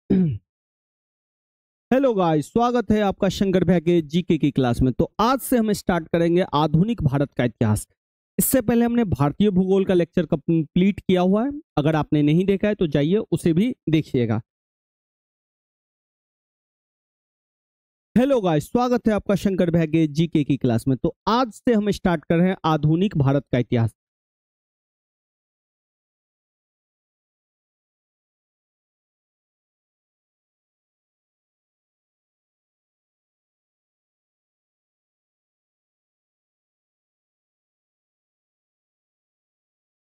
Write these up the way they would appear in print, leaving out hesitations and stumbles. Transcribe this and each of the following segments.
Hello guys, स्वागत है आपका शंकर भैया के जीके की क्लास में। तो आज से हम स्टार्ट करेंगे आधुनिक भारत का इतिहास। इससे पहले हमने भारतीय भूगोल का लेक्चर कंप्लीट किया हुआ है। अगर आपने नहीं देखा है तो जाइए उसे भी देखिएगा। हेलो गाइस, स्वागत है आपका शंकर भैया के जीके की क्लास में। तो आज से हम स्टार्ट कर रहे हैं आधुनिक भारत का इतिहास।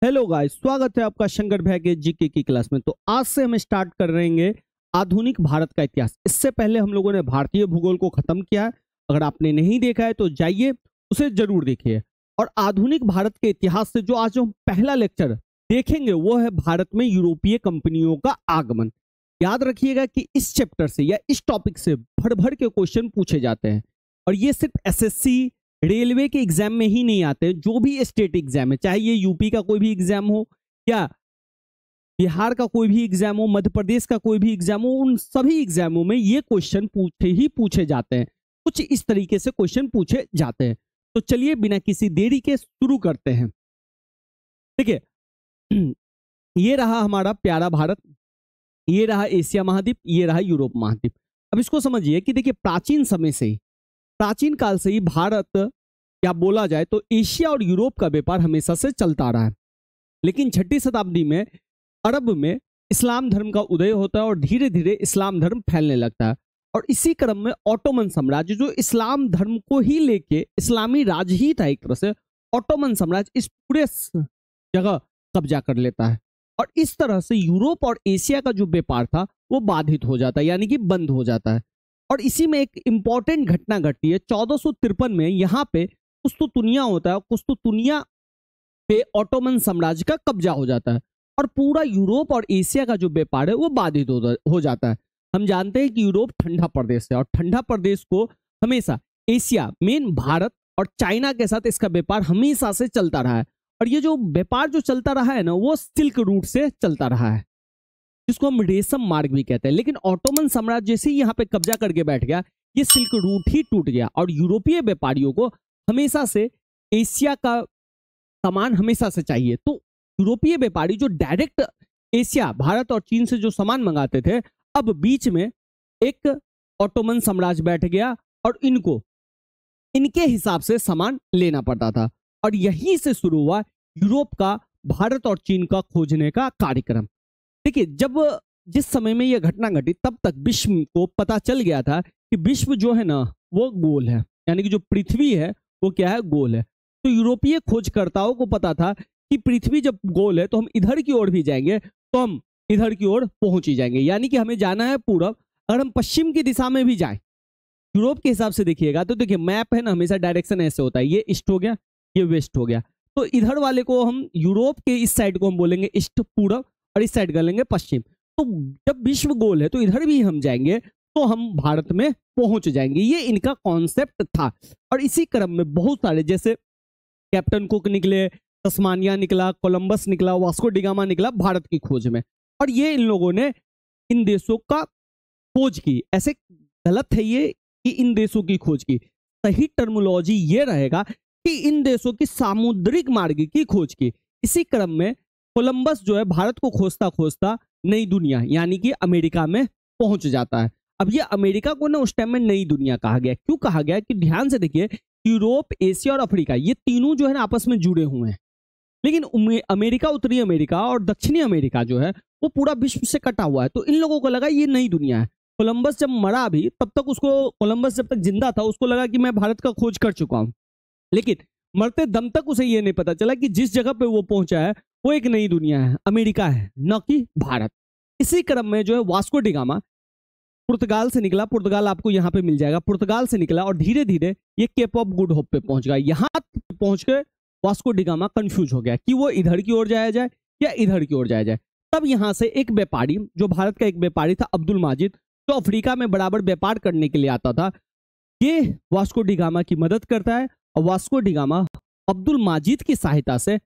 हेलो गाइस, स्वागत है आपका शंकर भैया के जीके की क्लास में। तो आज से हम स्टार्ट कर रहे हैं आधुनिक भारत का इतिहास। इससे पहले हम लोगों ने भारतीय भूगोल को खत्म किया है। अगर आपने नहीं देखा है तो जाइए उसे जरूर देखिए। और आधुनिक भारत के इतिहास से जो आज हम पहला लेक्चर देखेंगे वो है भारत में यूरोपीय कंपनियों का आगमन। याद रखिएगा कि इस चैप्टर से या इस टॉपिक से भर भर के क्वेश्चन पूछे जाते हैं। और ये सिर्फ एसएससी रेलवे के एग्जाम में ही नहीं आते, जो भी स्टेट एग्जाम है, चाहे ये यूपी का कोई भी एग्जाम हो या बिहार का कोई भी एग्जाम हो, मध्य प्रदेश का कोई भी एग्जाम हो, उन सभी एग्जामों में ये क्वेश्चन पूछे जाते हैं। कुछ इस तरीके से क्वेश्चन पूछे जाते हैं। तो चलिए बिना किसी देरी के शुरू करते हैं। देखिए, ये रहा हमारा प्यारा भारत, ये रहा एशिया महाद्वीप, ये रहा यूरोप महाद्वीप। अब इसको समझिए कि देखिए, प्राचीन काल से ही भारत, क्या बोला जाए तो एशिया और यूरोप का व्यापार हमेशा से चलता रहा है। लेकिन 6ठी शताब्दी में अरब में इस्लाम धर्म का उदय होता है और धीरे धीरे इस्लाम धर्म फैलने लगता है। और इसी क्रम में ऑटोमन साम्राज्य, जो इस्लाम धर्म को ही लेके इस्लामी राज ही था एक तरह से, ऑटोमन साम्राज्य इस पूरे जगह कब्जा कर लेता है। और इस तरह से यूरोप और एशिया का जो व्यापार था वो बाधित हो जाता है, यानी कि बंद हो जाता है। और इसी में एक इंपॉर्टेंट घटना घटती है 1453 में। यहाँ पे कुस्तुतुनिया होता है। कुस्तुतुनिया पे ऑटोमन साम्राज्य का कब्जा हो जाता है और पूरा यूरोप और एशिया का जो व्यापार है वो बाधित हो जाता है। हम जानते हैं कि यूरोप ठंडा प्रदेश है और ठंडा प्रदेश को हमेशा एशिया, मेन भारत और चाइना के साथ इसका व्यापार हमेशा से चलता रहा है। और ये जो व्यापार जो चलता रहा है ना, वो सिल्क रूट से चलता रहा है, जिसको हम रेशम मार्ग भी कहते हैं। लेकिन ऑटोमन साम्राज्य जैसे ही यहाँ पे कब्जा करके बैठ गया, ये सिल्क रूट ही टूट गया और यूरोपीय व्यापारियों को हमेशा से एशिया का सामान हमेशा से चाहिए। तो यूरोपीय व्यापारी जो डायरेक्ट एशिया, भारत और चीन से जो सामान मंगाते थे, अब बीच में एक ऑटोमन साम्राज्य बैठ गया और इनको इनके हिसाब से सामान लेना पड़ता था। और यहीं से शुरू हुआ यूरोप का भारत और चीन का खोजने का कार्यक्रम। देखिए, जब जिस समय में यह घटना घटी तब तक विश्व को पता चल गया था कि विश्व जो है ना वो गोल है, यानी कि जो पृथ्वी है वो क्या है, गोल है। तो यूरोपीय खोजकर्ताओं को पता था कि पृथ्वी जब गोल है तो हम इधर की ओर भी जाएंगे तो हम इधर की ओर पहुंच ही जाएंगे, यानी कि हमें जाना है पूरब। अगर हम पश्चिम की दिशा में भी जाएं यूरोप के हिसाब से देखिएगा तो देखिए, मैप है ना, हमेशा डायरेक्शन ऐसे होता है, ये ईस्ट हो गया, ये वेस्ट हो गया। तो इधर वाले को हम, यूरोप के इस साइड को हम बोलेंगे ईस्ट पूरब और इस साइड कर लेंगे पश्चिम। तो जब विश्व गोल है तो इधर भी हम जाएंगे तो हम भारत में पहुंच जाएंगे। ये इनका कॉन्सेप्ट था। और इसी क्रम में बहुत सारे, जैसे कैप्टन कुक निकले, तस्मानिया निकला, कोलंबस निकला, वास्को डिगामा निकला भारत की खोज में। और ये इन लोगों ने इन देशों का खोज की। ऐसे गलत है ये कि इन देशों की खोज की, सही टर्मिनोलॉजी ये रहेगा कि इन देशों की सामुद्रिक मार्ग की खोज की। इसी क्रम में कोलंबस जो है भारत को खोजता खोजता नई दुनिया यानी कि अमेरिका में पहुंच जाता है। अब ये अमेरिका को ना उस टाइम में नई दुनिया कहा गया। क्यों कहा गया कि ध्यान से देखिए, यूरोप, एशिया और अफ्रीका, ये तीनों जो है ना आपस में जुड़े हुए हैं। लेकिन अमेरिका, उत्तरी अमेरिका और दक्षिणी अमेरिका जो है वो पूरा विश्व से कटा हुआ है। तो इन लोगों को लगा ये नई दुनिया है। कोलंबस जब मरा भी तब तक उसको, कोलंबस जब तक जिंदा था उसको लगा कि मैं भारत का खोज कर चुका हूं। लेकिन मरते दम तक उसे ये नहीं पता चला कि जिस जगह पे वो पहुंचा है वो एक नई दुनिया है, अमेरिका है, न कि भारत। इसी क्रम में जो है वास्को डिगामा पुर्तगाल से निकला। पुर्तगाल आपको यहाँ पे मिल जाएगा। पुर्तगाल से निकला और धीरे धीरे ये केप ऑफ गुड होप पे पहुंच गया। यहाँ पहुंच के वास्को डिगामा कंफ्यूज हो गया कि वो इधर की ओर जाया जाए या इधर की ओर जाया जाए। तब यहाँ से एक व्यापारी, जो भारत का एक व्यापारी था, अब्दुल माजिद, जो अफ्रीका में बराबर व्यापार करने के लिए आता था, ये वास्को डिगामा की मदद करता है और वास्को डिगामा अब्दुल माजिद की सहायता से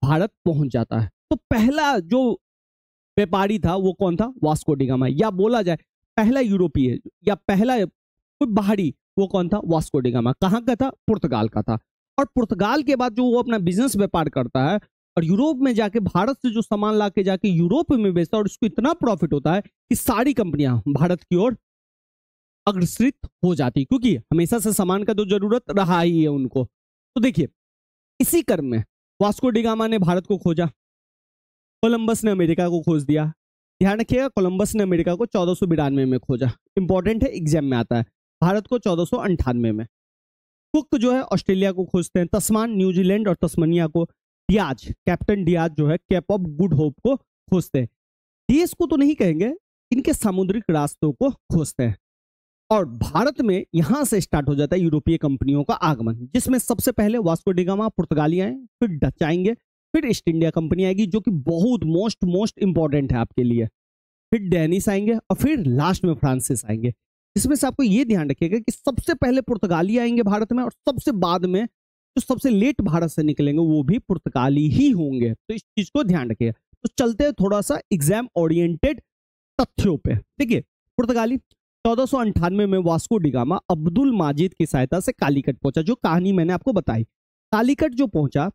भारत पहुंच जाता है। तो पहला जो व्यापारी था वो कौन था? Vasco D gamma. या बोला जाए पहला यूरोपीय या पहला कोई बाहरी, वो कौन था? Vasco D gamma. कहाँ का था? पुर्तगाल का था। और पुर्तगाल के बाद जो वो अपना बिजनेस व्यापार करता है और यूरोप में जाके भारत से जो सामान ला के जाके यूरोप में बेचता है, और उसको इतना प्रॉफिट होता है कि सारी कंपनियां भारत की ओर अग्रसरित हो जाती, क्योंकि हमेशा से सामान का तो जरूरत रहा ही है उनको। तो देखिए, इसी क्रम में वास्को डी गामा ने भारत को खोजा, कोलंबस ने अमेरिका को खोज दिया। ध्यान रखिएगा, कोलंबस ने अमेरिका को 1492 में खोजा। इंपॉर्टेंट है, एग्जाम में आता है। भारत को 1498 में। कुक जो है ऑस्ट्रेलिया को खोजते हैं, तस्मान न्यूजीलैंड और तस्मानिया को, डियाज कैप्टन डियाज जो है केप ऑफ गुड होप को खोजते हैं। देश को तो नहीं कहेंगे, इनके सामुद्रिक रास्तों को खोजते हैं। और भारत में यहां से स्टार्ट हो जाता है यूरोपीय कंपनियों का आगमन, जिसमें सबसे पहले वास्को डी गामा पुर्तगाली आए, फिर डच आएंगे, फिर ईस्ट इंडिया कंपनी आएगी जो कि बहुत मोस्ट इंपॉर्टेंट है आपके लिए, फिर डेनिस आएंगे और फिर लास्ट में फ्रांसिस आएंगे। इसमें से आपको ये ध्यान रखिएगा कि सबसे पहले पुर्तगाली आएंगे भारत में, और सबसे बाद में जो सबसे लेट भारत से निकलेंगे वो भी पुर्तगाली ही होंगे। तो इस चीज को ध्यान रखिएगा। तो चलते हैं थोड़ा सा एग्जाम ओरिएंटेड तथ्यों पे। देखिए, पुर्तगाली 1498 में Vasco D gamma Abdul Majid की सहायता से कालीकट पहुंचा, जो कहानी मैंने आपको बताई। कालीकट जो पहुंचा,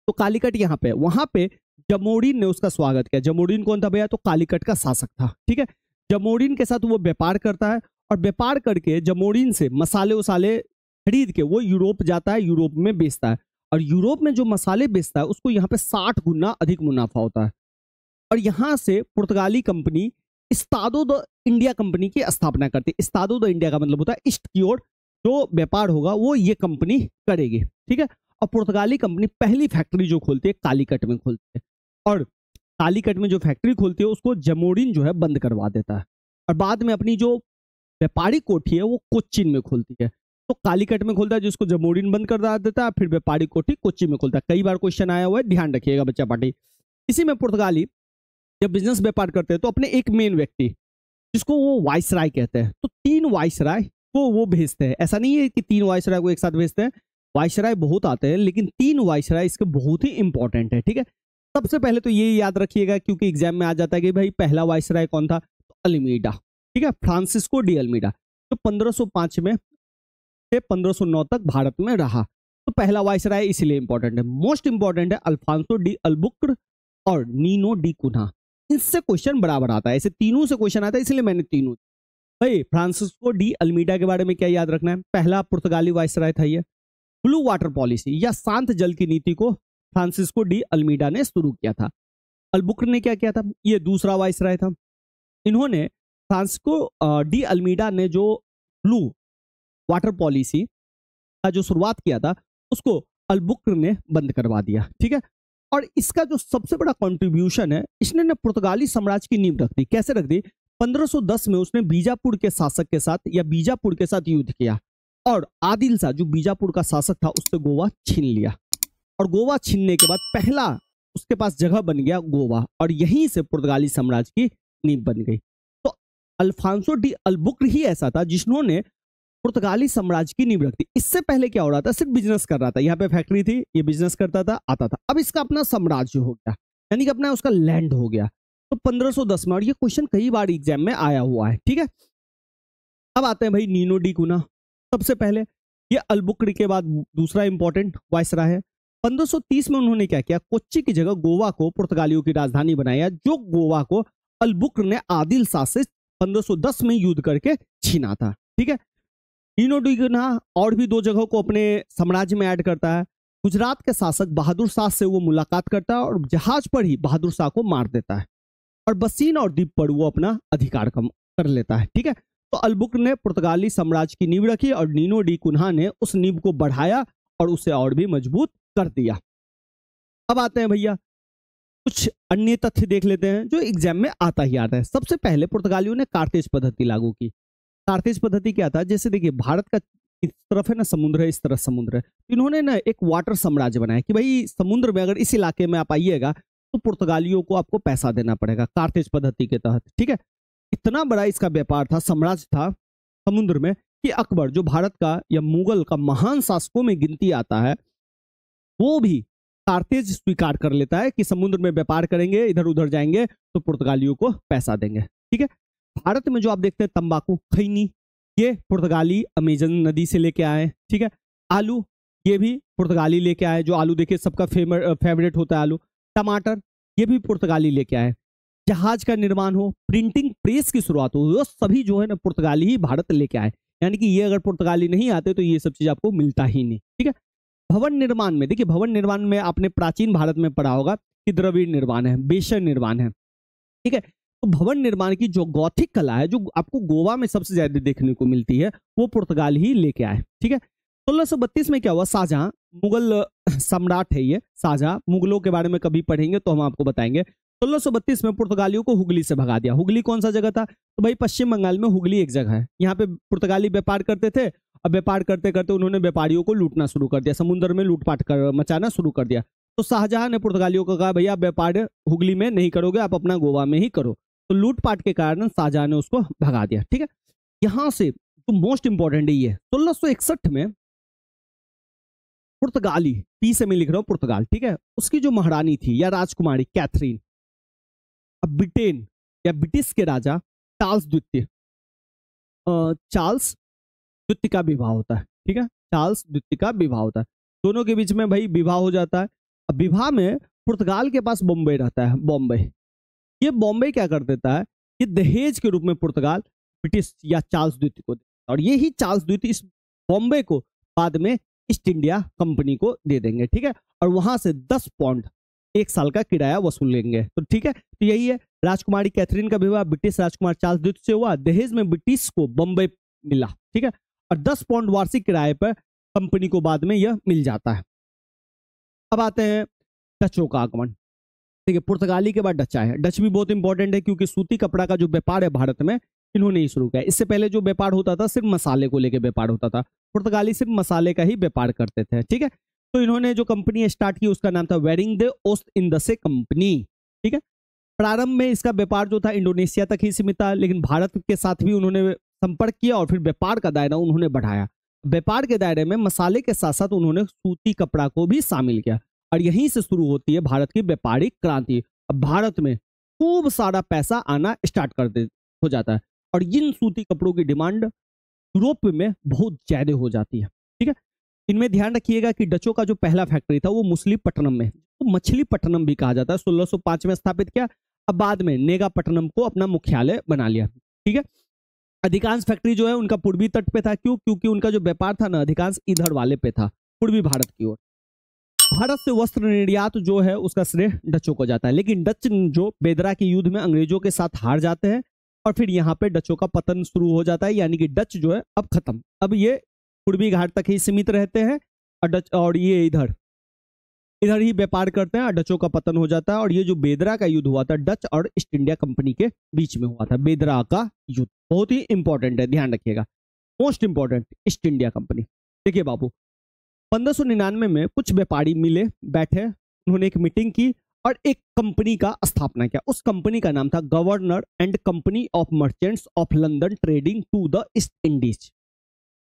तो कालीकट यहाँ पे, वहां पे जमोरिन ने उसका स्वागत किया। जमोरिन कौन था भैया? तो कालीकट का शासक था। ठीक है, जमोरिन के साथ वो व्यापार करता है, और व्यापार करके जमोरिन से मसाले उसाले खरीद के वो यूरोप जाता है, यूरोप में बेचता है। और यूरोप में जो मसाले बेचता है उसको यहाँ पे 60 गुना अधिक मुनाफा होता है। और यहाँ से पुर्तगाली कंपनी इस्तादो द इंडिया कंपनी की स्थापना करती है। इस्तादो द इंडिया का मतलब होता है ईस्ट की ओर जो व्यापार होगा वो ये कंपनी करेगी। ठीक है, और पुर्तगाली कंपनी पहली फैक्ट्री जो खोलती है कालीकट में खोलती है, और कालीकट में जो फैक्ट्री खोलती है उसको जमोरिन जो है बंद करवा देता है, और बाद में अपनी जो व्यापारी कोठी है वो कोच्चिन में खोलती है। तो कालीकट में खोलता है जिसको जमोरिन बंद कर देता है, फिर व्यापारी कोठी कोच्चि में खोलता है। कई बार क्वेश्चन आया हुआ है, ध्यान रखिएगा बच्चा पार्टी। इसी में पुर्तगाली जब बिजनेस व्यापार करते हैं तो अपने एक मेन व्यक्ति जिसको वो वाइसराय कहते हैं, तो 3 वाइसराय को वो भेजते हैं। ऐसा नहीं है कि 3 वाइसराय को एक साथ भेजते हैं, वाइसराय बहुत आते हैं, लेकिन 3 वाइसराय इसके बहुत ही इंपॉर्टेंट है। ठीक है, सबसे पहले तो ये याद रखिएगा क्योंकि एग्जाम में आ जाता है कि भाई पहला वाइसराय कौन था? तो अल्मीडा। ठीक है, फ्रांसिस्को डी अल्मीडा, जो 1505 में से 1509 तक भारत में रहा। तो पहला वाइसराय इसलिए इंपॉर्टेंट है। मोस्ट इंपॉर्टेंट है अल्फांसो डी अल्बुक्र और नीनो डी कुन्हा। इनसे क्वेश्चन बराबर आता है, ऐसे तीनों से क्वेश्चन आता है, इसलिए मैंने तीनों। भाई फ्रांसिस्को डी अल्मीडा के बारे में क्या याद रखना है? पहला पुर्तगाली वाइसराय था ये। ब्लू वाटर पॉलिसी या शांत जल की नीति को फ्रांसिस्को डी अल्मीडा ने शुरू किया था। अल्बुक्र ने क्या किया था? ये दूसरा वाइसराय था। इन्होंने फ्रांसिस्को डी अल्मीडा ने जो ब्लू वाटर पॉलिसी का जो शुरुआत किया था उसको अल्बुक्र ने बंद करवा दिया। ठीक है, और इसका जो सबसे बड़ा कंट्रीब्यूशन है, इसने ना पुर्तगाली साम्राज्य की नींव रख दी। कैसे रख दी? 1510 में उसने बीजापुर के शासक के साथ या बीजापुर के साथ युद्ध किया, और आदिल शाह जो बीजापुर का शासक था उससे गोवा छीन लिया, और गोवा छीनने के बाद पहला उसके पास जगह बन गया गोवा, और यहीं से पुर्तगाली साम्राज्य की नींव बन गई। तो अल्फांसो डी अल्बुक्र ही ऐसा था जिन्होंने पुर्तगाली साम्राज्य की नींव रख दी। इससे पहले क्या हो रहा था? सिर्फ बिजनेस कर रहा था, यहाँ पे फैक्ट्री थी, ये बिजनेस करता था, आता था। अब इसका अपना साम्राज्य हो गया, यानी कि अपना उसका लैंड हो गया। तो 1510 में, और ये क्वेश्चन कई बार एग्जाम में आया हुआ है। ठीक है, अब आते हैं भाई नीनो डी कुन्हा। सबसे पहले ये अल्बुक्र के बाद दूसरा इंपॉर्टेंट वाइसराय है। 1530 में उन्होंने क्या किया? कोच्चि की जगह गोवा को पुर्तगालियों की राजधानी बनाया, जो गोवा को अल्बुक्र ने आदिल शाह से 1510 में युद्ध करके छीना था। ठीक है, नीनो डी कुन्हा और भी 2 जगहों को अपने साम्राज्य में ऐड करता है। गुजरात के शासक बहादुर शाह से वो मुलाकात करता है और जहाज पर ही बहादुर शाह को मार देता है, और बसीन और द्वीप पर वो अपना अधिकार कम कर लेता है। ठीक है, तो अल्बुक्र ने पुर्तगाली साम्राज्य की नींव रखी और नीनो डी कुन्हा ने उस नींव को बढ़ाया और उसे और भी मजबूत कर दिया। अब आते हैं भैया कुछ अन्य तथ्य देख लेते हैं जो एग्जाम में आता ही आता है। सबसे पहले पुर्तगालियों ने कार्तेज पद्धति लागू की। कार्तेज पद्धति क्या था? जैसे देखिए भारत का इस तरफ है ना समुद्र है, इस तरफ समुद्र है, तो इन्होंने ना एक वाटर साम्राज्य बनाया कि भाई समुद्र में अगर इस इलाके में आप आइएगा तो पुर्तगालियों को आपको पैसा देना पड़ेगा कार्तेज पद्धति के तहत। ठीक है, इतना बड़ा इसका व्यापार था, साम्राज्य था समुद्र में, कि अकबर जो भारत का या मुगल का महान शासकों में गिनती आता है, वो भी कारतेज स्वीकार कर लेता है कि समुद्र में व्यापार करेंगे, इधर उधर जाएंगे तो पुर्तगालियों को पैसा देंगे। ठीक है, भारत में जो आप देखते हैं तंबाकू, खैनी, ये पुर्तगाली अमेजन नदी से लेके आए। ठीक है, आलू, ये भी पुर्तगाली लेके आए, जो आलू देखिए सबका फेवरेट होता है आलू। टमाटर, ये भी पुर्तगाली लेके आए। जहाज का निर्माण हो, प्रिंटिंग प्रेस की शुरुआत हो, वो सभी जो है ना पुर्तगाली ही भारत लेके आए। यानी कि ये अगर पुर्तगाली नहीं आते तो ये सब चीज आपको मिलता ही नहीं। ठीक है, भवन निर्माण में देखिए, भवन निर्माण में आपने प्राचीन भारत में पढ़ा होगा कि द्रविड़ निर्माण है, बेशर निर्माण है। ठीक है, तो भवन निर्माण की जो गौथिक कला है, जो आपको गोवा में सबसे ज्यादा देखने को मिलती है, वो पुर्तगाल ही लेके आए। ठीक है, 1632 में क्या हुआ, शाहजहां, मुगल सम्राट है ये शाहजहां, मुगलों के बारे में कभी पढ़ेंगे तो हम आपको बताएंगे। 1632 में पुर्तगालियों को हुगली से भगा दिया। हुगली कौन सा जगह था, तो भाई पश्चिम बंगाल में हुगली एक जगह है, यहाँ पे पुर्तगाली व्यापार करते थे। अब व्यापार करते करते उन्होंने व्यापारियों को लूटना शुरू कर दिया, समुद्र में लूटपाट कर मचाना शुरू कर दिया। तो शाहजहां ने पुर्तगालियों को कहा भैया व्यापार हुगली में नहीं करोगे, आप अपना गोवा में ही करो। तो लूटपाट के कारण शाहजहां ने उसको भगा दिया। ठीक है, यहां से तो मोस्ट इंपॉर्टेंट है ये 1661 में पुर्तगाली, पी से मैं लिख रहा हूं पुर्तगाल, ठीक है, उसकी जो महारानी थी या राजकुमारी कैथरीन, अब ब्रिटेन या ब्रिटिश के राजा चार्ल्स द्वितीय, चार्ल्स द्वितीय का विवाह होता है। ठीक है, चार्ल्स द्वितीय का विवाह होता है, दोनों के बीच में भाई विवाह हो जाता है। अब विवाह में पुर्तगाल के पास बॉम्बे रहता है, बॉम्बे, ये बॉम्बे क्या कर देता है, ये दहेज के रूप में पुर्तगाल ब्रिटिश या चार्ल्स द्वितीय को देता है, और ये ही चार्ल्स द्वितीय इस बॉम्बे को बाद में ईस्ट इंडिया कंपनी को दे देंगे। ठीक है, और वहां से 10 पाउंड 1 साल का किराया वसूलेंगे। तो ठीक है, तो यही है, राजकुमारी कैथरीन का विवाह ब्रिटिश राजकुमार चार्ल्स द्वितीय से हुआ, दहेज में ब्रिटिश को बॉम्बे मिला। ठीक है, और 10 पाउंड वार्षिक किराए पर कंपनी को बाद में यह मिल जाता है। अब आते हैं डचों का आगमन। ठीक है, पुर्तगाली के बाद डच आए। डच भी बहुत इंपॉर्टेंट है क्योंकि सूती कपड़ा का जो व्यापार है भारत में इन्होंने ही शुरू किया। इससे पहले जो व्यापार होता था सिर्फ मसाले को लेकर व्यापार होता था, पुर्तगाली सिर्फ मसाले का ही व्यापार करते थे। ठीक है, तो इन्होंने जो कंपनी स्टार्ट की उसका नाम था वेरिंग दे ओस्ट इंडसे कंपनी। ठीक है, प्रारंभ में इसका व्यापार जो था इंडोनेशिया तक ही सीमित था, लेकिन भारत के साथ भी उन्होंने संपर्क किया और फिर व्यापार का दायरा उन्होंने बढ़ाया। व्यापार के दायरे में मसाले के साथ साथ उन्होंने सूती कपड़ा को भी शामिल किया, और यहीं से शुरू होती है भारत की व्यापारिक क्रांति। अब भारत में खूब सारा पैसा आना स्टार्ट हो जाता है, और इन सूती कपड़ों की डिमांड यूरोप में बहुत ज्यादा हो जाती है। ठीक है, इनमें ध्यान रखिएगा कि डचों का जो पहला फैक्ट्री था वो मछलीपट्टनम में, तो मछलीपट्टनम भी कहा जाता है, 1605 में स्थापित किया। अब बाद में नेगापट्टनम को अपना मुख्यालय बना लिया। ठीक है, अधिकांश फैक्ट्री जो है उनका पूर्वी तट पे था, क्यों, क्योंकि उनका जो व्यापार था ना अधिकांश इधर वाले पे था, पूर्वी भारत की ओर। भारत से वस्त्र निर्यात जो है उसका श्रेय डचों को जाता है, लेकिन डच जो बेदरा के युद्ध में अंग्रेजों के साथ हार जाते हैं और फिर यहाँ पे डचों का पतन शुरू हो जाता है, यानी कि डच जो है अब खत्म, अब ये पूर्वी घाट तक ही सीमित रहते हैं, और डच और ये इधर ही व्यापार करते हैं, और डचों का पतन हो जाता है। और ये जो बेदरा का युद्ध हुआ था डच और ईस्ट इंडिया कंपनी के बीच में हुआ था, बेदरा का युद्ध बहुत ही इंपॉर्टेंट है, ध्यान रखिएगा, most important, east India company. देखिए बाबू, 1599 में कुछ व्यापारी मिले, बैठे, उन्होंने एक मीटिंग की और एक कंपनी का स्थापना किया। उस कंपनी का नाम था governor and company of merchants of London trading to the East Indies.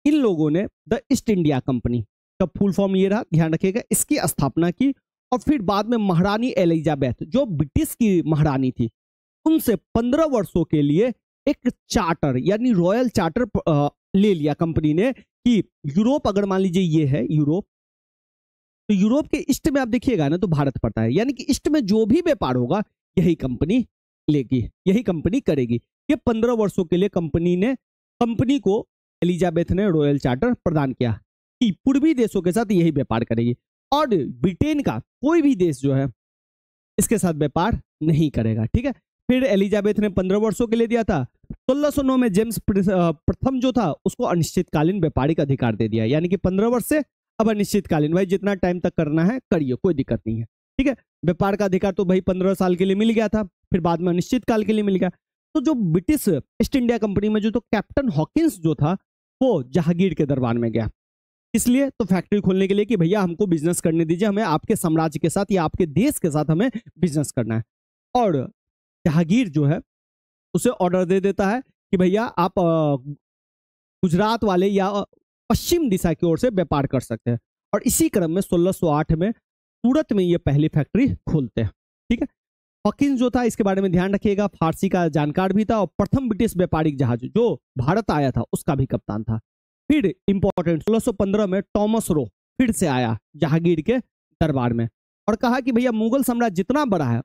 इन लोगों ने द ईस्ट इंडिया कंपनी का फुल फॉर्म ये रहा, ध्यान रखिएगा, इसकी स्थापना की। और फिर बाद में महारानी एलिजाबेथ जो ब्रिटिश की महारानी थी, उनसे 15 वर्षों के लिए एक चार्टर यानी रॉयल चार्टर ले लिया कंपनी ने कि यूरोप, अगर मान लीजिए ये है यूरोप, तो यूरोप के ईस्ट में आप देखिएगा ना तो भारत पड़ता है, यानी कि ईस्ट में जो भी व्यापार होगा यही कंपनी लेगी, यही कंपनी करेगी। ये 15 वर्षों के लिए कंपनी को एलिजाबेथ ने रॉयल चार्टर प्रदान किया कि पूर्वी देशों के साथ यही व्यापार करेगी, और ब्रिटेन का कोई भी देश जो है इसके साथ व्यापार नहीं करेगा। ठीक है, फिर एलिजाबेथ ने 15 वर्षों के लिए दिया था। 1609 में जेम्स प्रथम जो था उसको अनिश्चितकालीन व्यापारिक अधिकार दे दिया, यानी कि 15 वर्ष से अब अनिश्चितकालीन, भाई जितना टाइम तक करना है करिए, कोई दिक्कत नहीं है। ठीक है, व्यापार का अधिकार तो भाई 15 साल के लिए मिल गया था, फिर बाद में अनिश्चित काल के लिए मिल गया। तो जो ब्रिटिश ईस्ट इंडिया कंपनी में जो तो कैप्टन हॉकिंस जो था वो जहांगीर के दरबार में गया, इसलिए तो फैक्ट्री खोलने के लिए कि भैया हमको बिजनेस करने दीजिए, हमें आपके साम्राज्य के साथ या आपके देश के साथ हमें बिजनेस करना है। और जहांगीर जो है उसे ऑर्डर दे देता है कि भैया आप गुजरात वाले या पश्चिम दिशा की ओर से व्यापार कर सकते हैं। और इसी क्रम में 1608 में सूरत में ये पहली फैक्ट्री खोलते हैं। ठीक है, हॉकिंस जो था इसके बारे में ध्यान रखिएगा, फारसी का जानकार भी था और प्रथम ब्रिटिश व्यापारिक जहाज जो भारत आया था उसका भी कप्तान था। फिर इंपॉर्टेंट 1615 में टॉमस रो फिर से आया जहांगीर के दरबार में और कहा कि भैया मुगल साम्राज्य जितना बड़ा है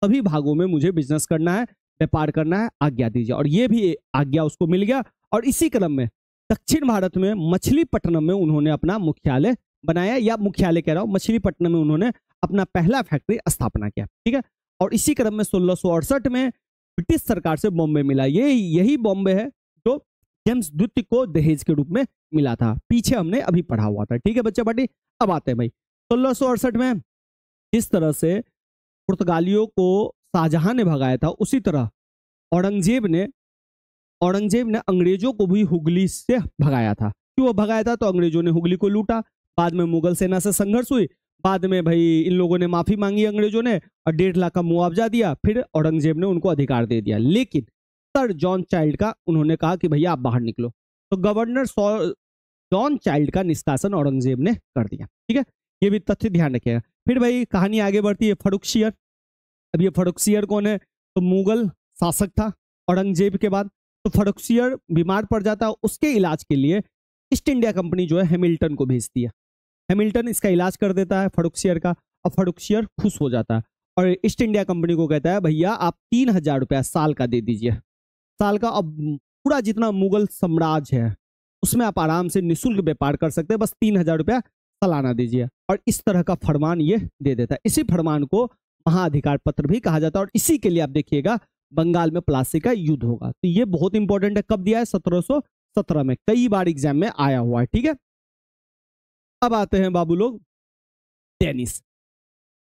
सभी भागों में मुझे बिजनेस करना है, व्यापार करना है, आज्ञा दीजिए। और ये भी आज्ञा उसको मिल गया। और इसी क्रम में दक्षिण भारत में मछलीपट्टनम में उन्होंने अपना मुख्यालय बनाया, या मुख्यालय कह रहा हूं, मछलीपट्टनम में उन्होंने अपना पहला फैक्ट्री स्थापना किया। ठीक है, और इसी क्रम में 1668 में ब्रिटिश सरकार से बॉम्बे मिला। यही बॉम्बे है जो जेम्स द्वितीय को दहेज के रूप में मिला था, पीछे हमने अभी पढ़ा हुआ था। ठीक है बच्चे पार्टी, अब आते हैं भाई 1668 में जिस तरह से पुर्तगालियों को शाहजहां ने भगाया था, उसी तरह औरंगजेब ने अंग्रेजों को भी हुगली से भगाया था। क्यों भगाया था? तो अंग्रेजों ने हुगली को लूटा, बाद में मुगल सेना से संघर्ष हुई, बाद में भाई इन लोगों ने माफी मांगी अंग्रेजों ने और 1.5 लाख का मुआवजा दिया, फिर औरंगजेब ने उनको अधिकार दे दिया। लेकिन सर जॉन चाइल्ड का उन्होंने कहा कि भैया आप बाहर निकलो, तो गवर्नर जॉन चाइल्ड का निष्कासन औरंगजेब ने कर दिया। ठीक है, ये भी तथ्य ध्यान रखिएगा। फिर भाई कहानी आगे बढ़ती है, फर्रुखसियर। अब ये फर्रुखसियर कौन है? तो मुगल शासक था औरंगजेब के बाद। तो फर्रुखसियर बीमार पड़ जाता है, उसके इलाज के लिए ईस्ट इंडिया कंपनी जो है हैमिल्टन को भेजती है। हैमिल्टन इसका इलाज कर देता है फर्रुखसियर का, और फर्रुखसियर खुश हो जाता है और ईस्ट इंडिया कंपनी को कहता है भैया आप 3000 रुपया साल का दे दीजिए, साल का। अब पूरा जितना मुगल साम्राज्य है उसमें आप आराम से निःशुल्क व्यापार कर सकते हैं, बस 3000 रुपया सालाना दीजिए। और इस तरह का फरमान ये दे देता है। इसी फरमान को महाअधिकार पत्र भी कहा जाता है। और इसी के लिए आप देखिएगा बंगाल में प्लासी का युद्ध होगा। तो ये बहुत इंपॉर्टेंट है। कब दिया है? 1717 में, कई बार एग्जाम में आया हुआ है। ठीक है, अब आते हैं बाबू लोग डेनिस।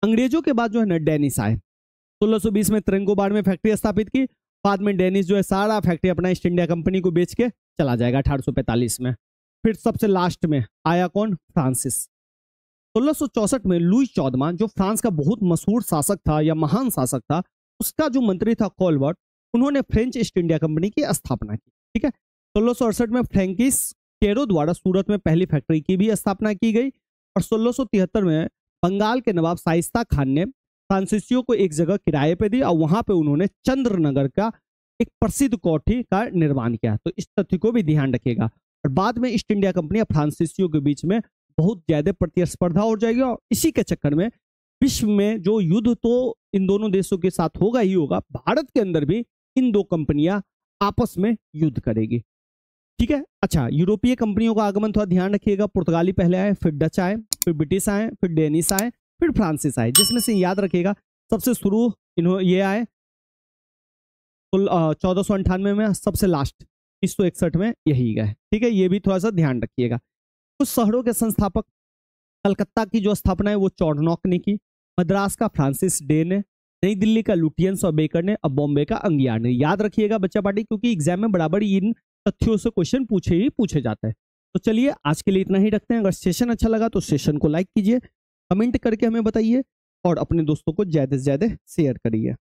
अंग्रेजों के बाद जो है ना डेनिस आए। 1620 में त्रिंगोबाड़ में फैक्ट्री स्थापित की, बाद में डेनिस जो है सारा फैक्ट्री अपना ईस्ट इंडिया कंपनी को बेच के चला जाएगा 1845 में। फिर सबसे लास्ट में आया कौन? फ्रांसिस। 1664 में लुई 14वां जो फ्रांस का बहुत मशहूर शासक था या महान शासक था, उसका जो मंत्री था कॉलबर्ट, उन्होंने फ्रेंच ईस्ट इंडिया कंपनी की स्थापना की। ठीक है, 1668 में फ्रैंकिस केरो द्वारा सूरत में पहली फैक्ट्री की भी स्थापना की गई। और 1673 में बंगाल के नवाब शाइस्ता खान ने फ्रांसीसियों को एक जगह किराए पे दी और वहां पे उन्होंने चंद्रनगर का एक प्रसिद्ध कोठी का निर्माण किया। तो इस तथ्य को भी ध्यान रखिएगा। और बाद में ईस्ट इंडिया कंपनी और फ्रांसीसियों के बीच में बहुत ज्यादा प्रतिस्पर्धा हो जाएगी और इसी के चक्कर में विश्व में जो युद्ध तो इन दोनों देशों के साथ होगा ही होगा, भारत के अंदर भी इन दो कंपनियां आपस में युद्ध करेगी। ठीक है, अच्छा यूरोपीय कंपनियों का आगमन थोड़ा ध्यान रखिएगा। पुर्तगाली पहले आए, फिर डच आए, फिर ब्रिटिश आए, फिर डेनिस आए, फिर फ्रांसिस आए, जिसमें से याद रखिएगा सबसे शुरू ये आए 1498 में, सबसे लास्ट 1961 में यही गए। ठीक है, ये भी थोड़ा सा ध्यान रखिएगा। कुछ शहरों के संस्थापक, कलकत्ता की जो स्थापना है वो चॉर्नॉक ने की, मद्रास का फ्रांसिस डे ने, नई दिल्ली का लुटियंस और बेकर ने, और बॉम्बे का अंगियार ने। याद रखिएगा बच्चा पार्टी, क्योंकि एग्जाम में बराबर इन तथ्यों से क्वेश्चन पूछे जाते हैं। तो चलिए आज के लिए इतना ही रखते हैं। अगर सेशन अच्छा लगा तो सेशन को लाइक कीजिए, कमेंट करके हमें बताइए और अपने दोस्तों को ज्यादा से ज्यादा शेयर करिए।